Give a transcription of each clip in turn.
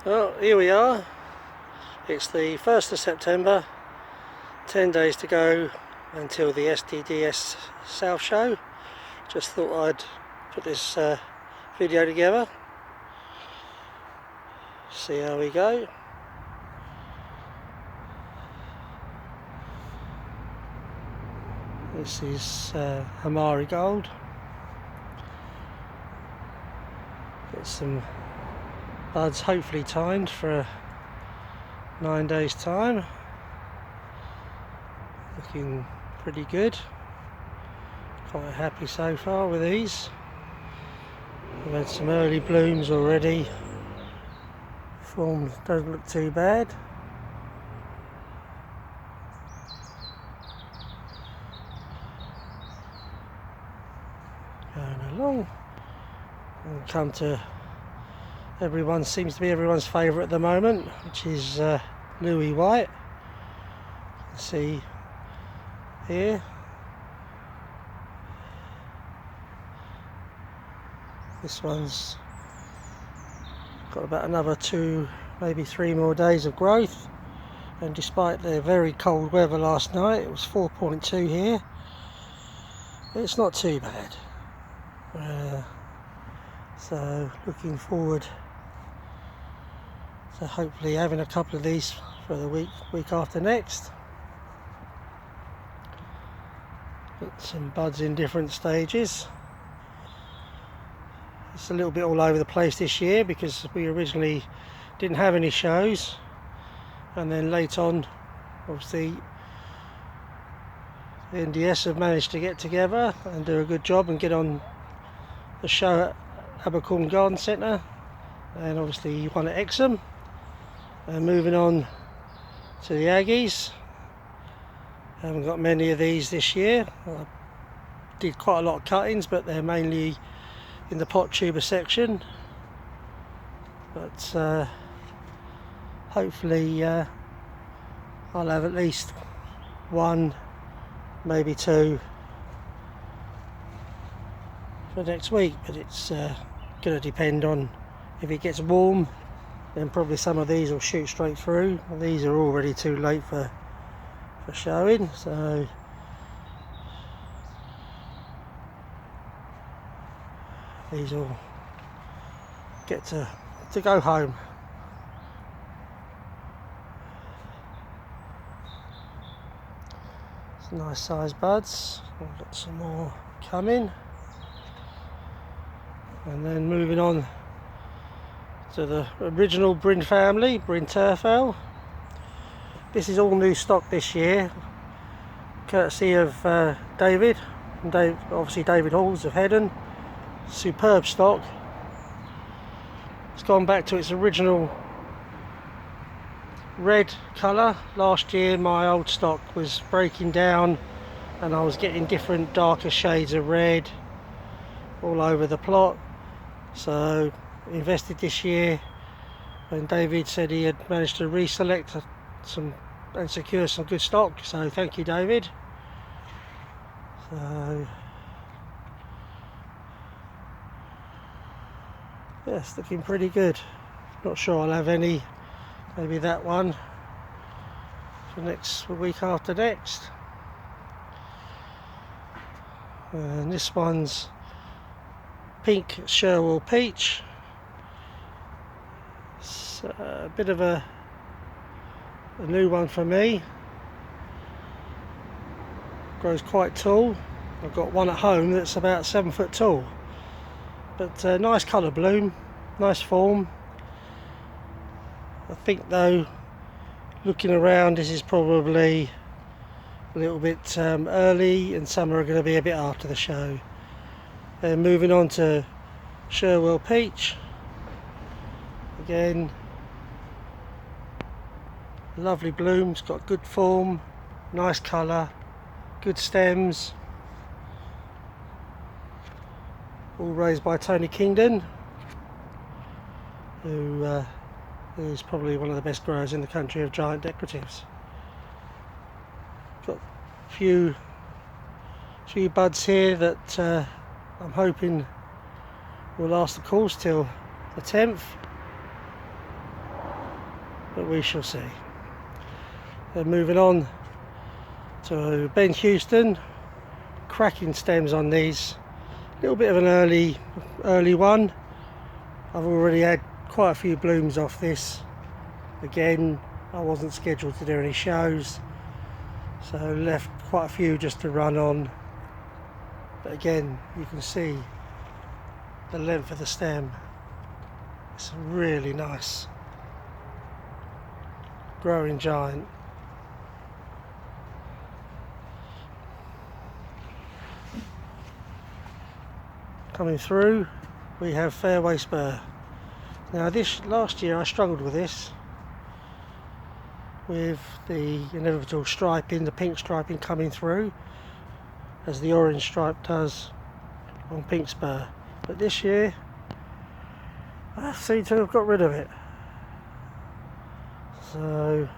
Well, here we are. It's the 1st of September, 10 days to go until the SDDS South Show. Just thought I'd put this video together, see how we go. This is Hamari Gold. Got some buds hopefully timed for 9 days time. Looking pretty good. Quite happy so far with these. We've had some early blooms already. Form doesn't look too bad. Going along. We'll come to seems to be everyone's favourite at the moment, which is Louis White. You can see here. This one's got about another 2, maybe 3 more days of growth, and despite the very cold weather last night, it was 4.2 here. It's not too bad. So looking forward to hopefully having a couple of these for the week after next. Got some buds in different stages. It's a little bit all over the place this year because we originally didn't have any shows, and then late on obviously the NDS have managed to get together and do a good job and get on the show at Abercorn Garden Centre, and obviously one at Exham. And moving on to the Aggies. Haven't got many of these this year. I did quite a lot of cuttings, but they're mainly in the pot tuber section. But hopefully I'll have at least 1, maybe 2 for next week. But it's going to depend on if it gets warm. Then probably some of these will shoot straight through. These are already too late for showing, so these will get to go home. Some nice sized buds. I've got some more coming, and then moving on to the original Bryn family, Bryn Turfell. This is all new stock this year, courtesy of David, and obviously David Halls of Heddon. Superb stock. It's gone back to its original red colour. Last year my old stock was breaking down and I was getting different darker shades of red all over the plot, so invested this year, and David said he had managed to reselect some and secure some good stock, so thank you, David. So yes, looking pretty good. Not sure I'll have any, maybe that one for next week after next. And this one's pink Sherwell peach. It's a bit of a new one for me. Grows quite tall. I've got one at home that's about 7 foot tall, but nice colour bloom, nice form. I think though, looking around, this is probably a little bit early, and some are going to be a bit after the show. Then moving on to Sherwell peach. Again, lovely blooms, got good form, nice colour, good stems. All raised by Tony Kingdon, who's probably one of the best growers in the country of giant decoratives. Got a few buds here that I'm hoping will last the course till the 10th. but we shall see. Then moving on to Ben Houston, cracking stems on these. A little bit of an early one. I've already had quite a few blooms off this. Again, I wasn't scheduled to do any shows, so left quite a few just to run on. But again, you can see the length of the stem. It's a really nice growing giant. Coming through, we have Fairway Spur. Now last year I struggled with this, with the inevitable striping, the pink striping coming through, as the orange stripe does on pink spur. But this year I seem to have got rid of it. So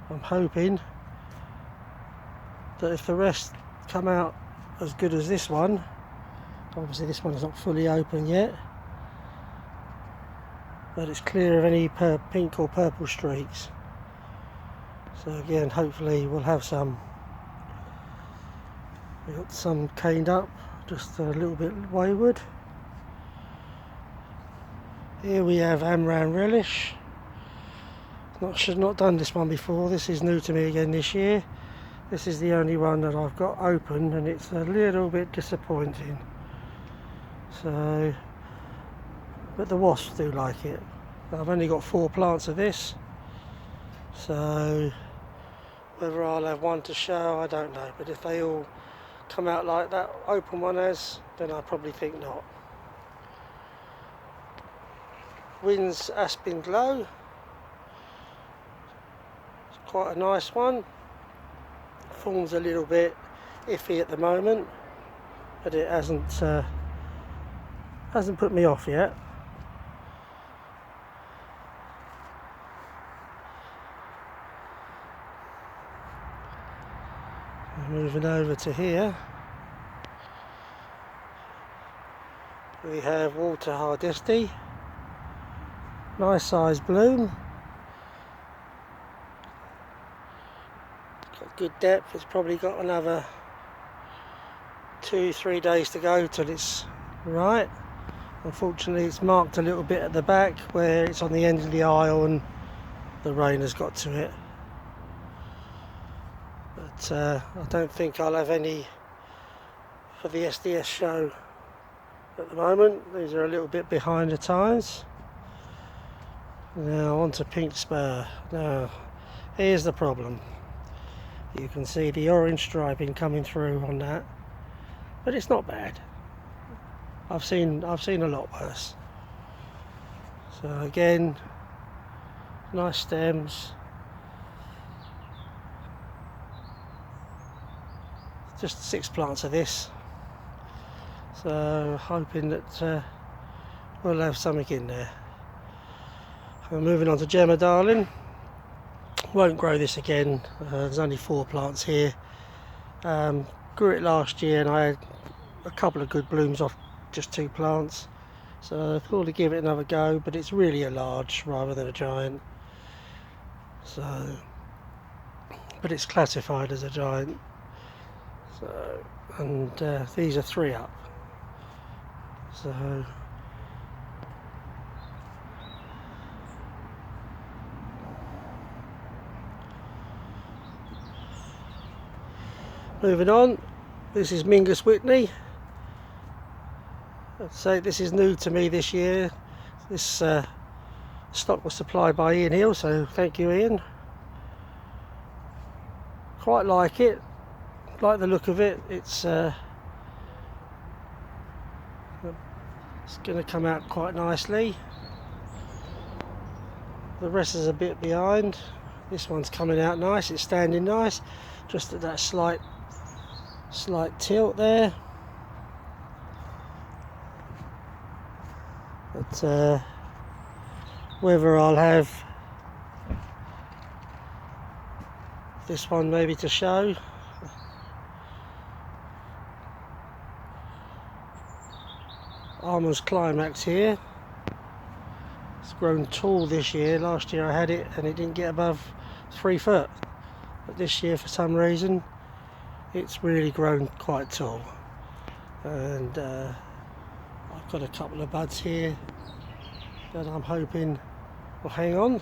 I'm hoping that if the rest come out as good as this one, obviously this one is not fully open yet, but it's clear of any pink or purple streaks. So again, hopefully we'll have some. We've got some caned up, just a little bit wayward. Here we have Amran Relish. Not done this one before. This is new to me again this year. This is the only one that I've got open, and it's a little bit disappointing. So, but the wasps do like it. I've only got 4 plants of this, so whether I'll have one to show, I don't know. But if they all come out like that open one has, then I probably think not. Wynn's Aspen Glow. It's quite a nice one. Form's a little bit iffy at the moment, but it hasn't put me off yet. Moving over to here, we have Water Hardesty. Nice size bloom. Got good depth. It's probably got another 2-3 days to go till it's right. Unfortunately, it's marked a little bit at the back where it's on the end of the aisle and the rain has got to it. But I don't think I'll have any for the SDS show at the moment. These are a little bit behind the times. Now on to pink spur. Now here's the problem. You can see the orange striping coming through on that, but it's not bad. I've seen a lot worse. So again, nice stems. Just 6 plants of this. So hoping that we'll have something in there. We're moving on to Gemma Darling. Won't grow this again. There's only 4 plants here. Grew it last year and I had a couple of good blooms off just 2 plants. So I thought I'd give it another go, but it's really a large rather than a giant. So, but it's classified as a giant. So, and these are 3 up. So. Moving on, this is Mingus Whitney. I'd say this is new to me this year. This stock was supplied by Ian Hill, so thank you, Ian. Quite like it, like the look of it. It's going to come out quite nicely. The rest is a bit behind. This one's coming out nice, it's standing nice, just at that slight tilt there. But whether I'll have this one maybe to show. Almond's Climax here. It's grown tall this year. Last year I had it and it didn't get above 3 foot, but this year for some reason it's really grown quite tall, and I've got a couple of buds here that I'm hoping will hang on,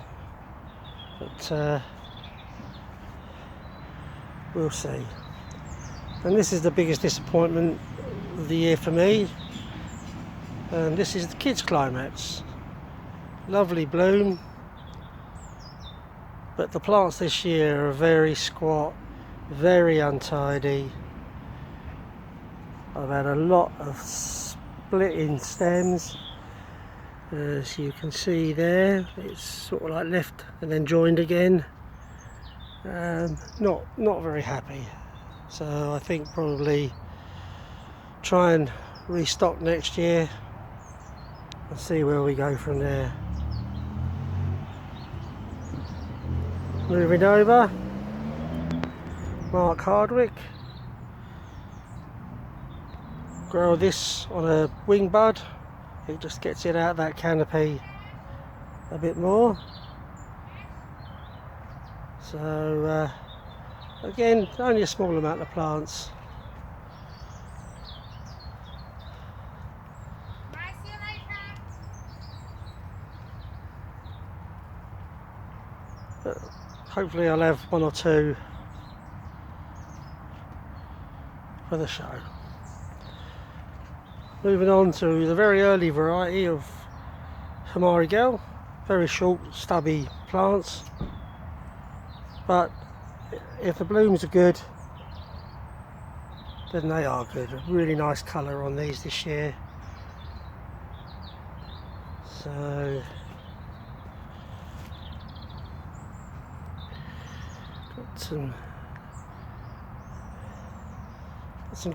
but we'll see. And this is the biggest disappointment of the year for me, and this is the Kids Climax. Lovely bloom, but the plants this year are very squat, very untidy. I've had a lot of splitting stems, as you can see there. It's sort of like left and then joined again. Not very happy, so I think probably try and restock next year and see where we go from there. Moving over, Mark Hardwick. Grow this on a wing bud. It just gets it out of that canopy a bit more. So again, only a small amount of plants. But hopefully I'll have 1 or 2 for the show. Moving on to the very early variety of Hamari Girl. Very short, stubby plants, but if the blooms are good, then they are good. A really nice colour on these this year. So got some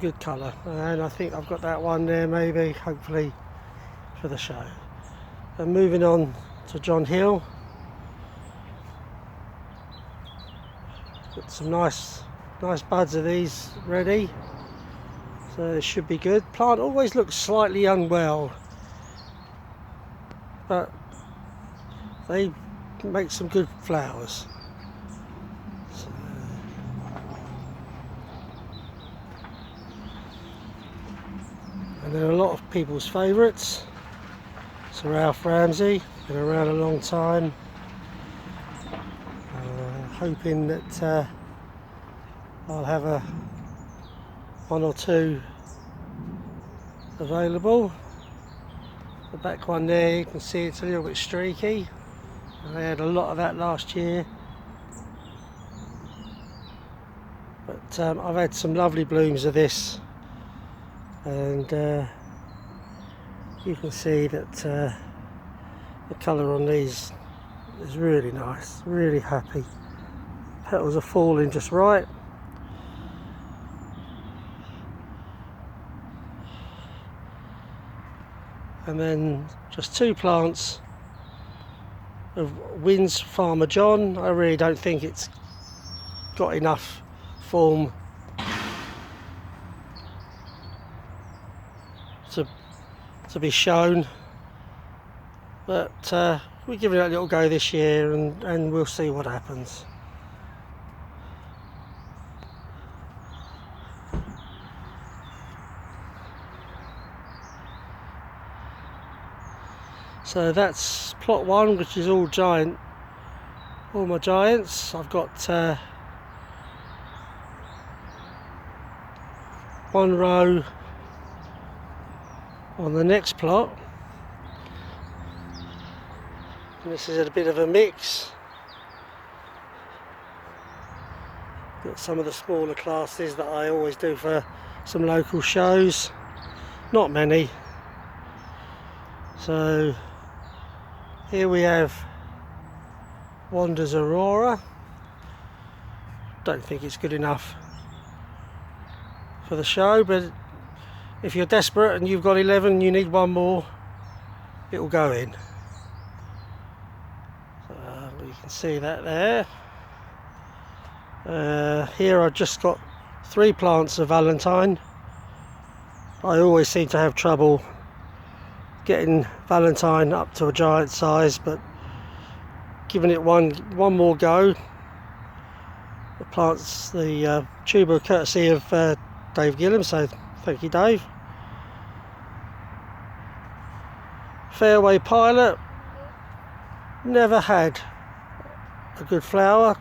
good colour, and I think I've got that one there, maybe, hopefully, for the show. And moving on to John Hill. Got some nice buds of these ready, so it should be good. Plant always looks slightly unwell, but they make some good flowers. And they're a lot of people's favourites. So Ralph Ramsey, been around a long time. Hoping that I'll have 1 or 2 available. The back one there, you can see it's a little bit streaky. I had a lot of that last year. But I've had some lovely blooms of this, and you can see that the colour on these is really nice, really happy. Petals are falling just right. And then just 2 plants of Wynn's Farmer John. I really don't think it's got enough form to be shown, but we'll give it a little go this year, and we'll see what happens. So that's plot 1, which is all my giants. I've got 1 row on the next plot, and this is a bit of a mix. Got some of the smaller classes that I always do for some local shows, not many. So here we have Wander's Aurora. Don't think it's good enough for the show, but if you're desperate and you've got 11 and you need 1 more, it will go in. So you can see that there. Here I've just got 3 plants of Valentine. I always seem to have trouble getting Valentine up to a giant size, but giving it one more go. The plant's the tuber courtesy of Dave Gillam, so thank you, Dave. Fairway Pilot, never had a good flower.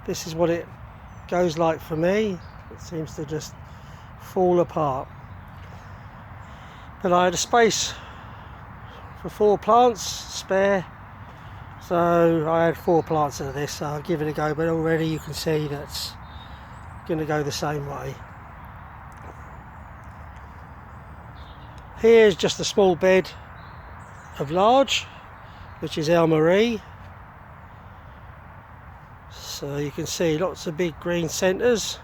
This is what it goes like for me. It seems to just fall apart. But I had a space for 4 plants spare, so I had 4 plants of this, so I'll give it a go, but already you can see that's going to go the same way. Here's just a small bed of large, which is El Marie. So you can see lots of big green centres.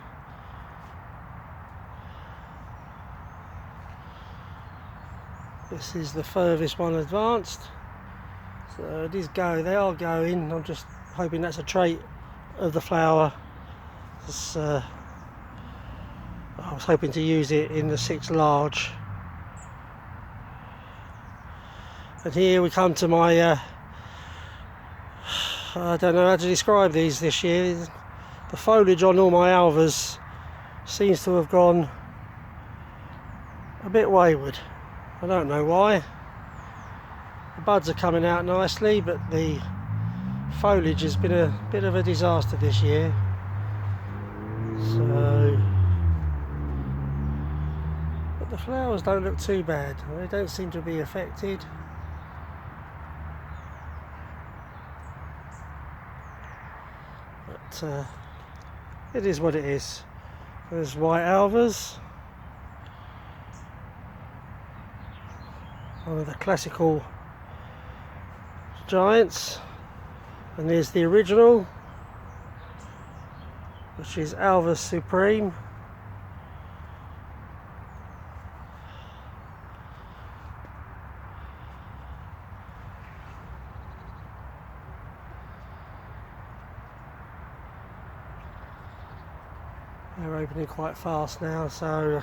This is the furthest one advanced. So they are going. I'm just hoping that's a trait of the flower. I was hoping to use it in the 6 large. And here we come to my I don't know how to describe these this year. The foliage on all my alvas seems to have gone a bit wayward. I don't know why. The buds are coming out nicely, but the foliage has been a bit of a disaster this year. So, but the flowers don't look too bad. They don't seem to be affected. But it is what it is. There's white alvas, one of the classical giants, and there's the original, which is Alvas Supreme. They're opening quite fast now, so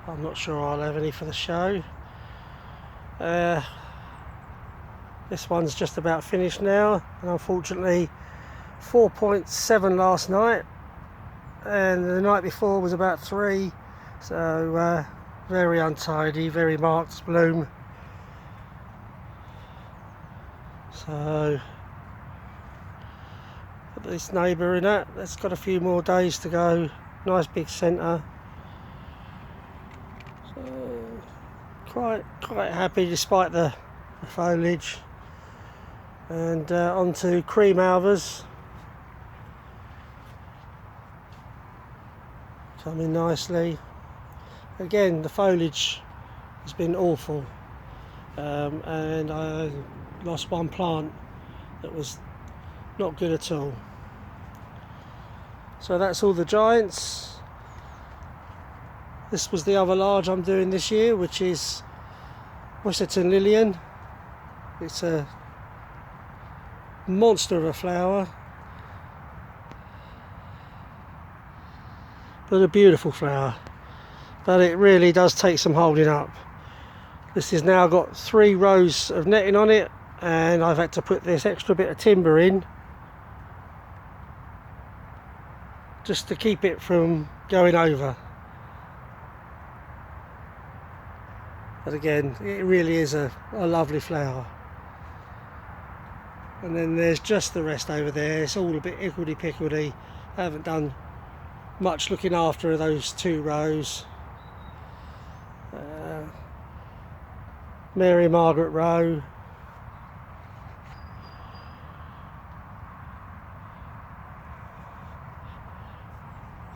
I'm not sure I'll have any for the show. This one's just about finished now, and unfortunately 4.7 last night, and the night before was about 3, so very untidy, very marked bloom. So this neighbour in that's got a few more days to go. Nice big centre. So quite happy despite the foliage. And on to cream alvas. Coming nicely. Again, the foliage has been awful, and I lost one plant that was not good at all. So that's all the giants. This was the other large I'm doing this year, which is Wisserton Lillian. It's a monster of a flower, but a beautiful flower. But it really does take some holding up. This has now got 3 rows of netting on it, and I've had to put this extra bit of timber in just to keep it from going over. But again, it really is a lovely flower. And then there's just the rest over there. It's all a bit higgledy-pickledy. I haven't done much looking after those 2 rows. Mary Margaret Row.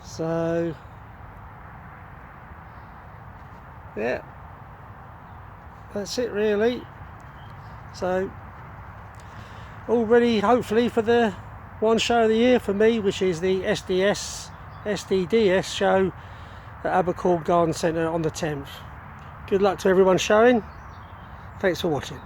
So yeah, that's it really. So all ready hopefully for the one show of the year for me, which is the SDDS show at Abercorn Garden Centre on the 10th. Good luck to everyone showing. Thanks for watching.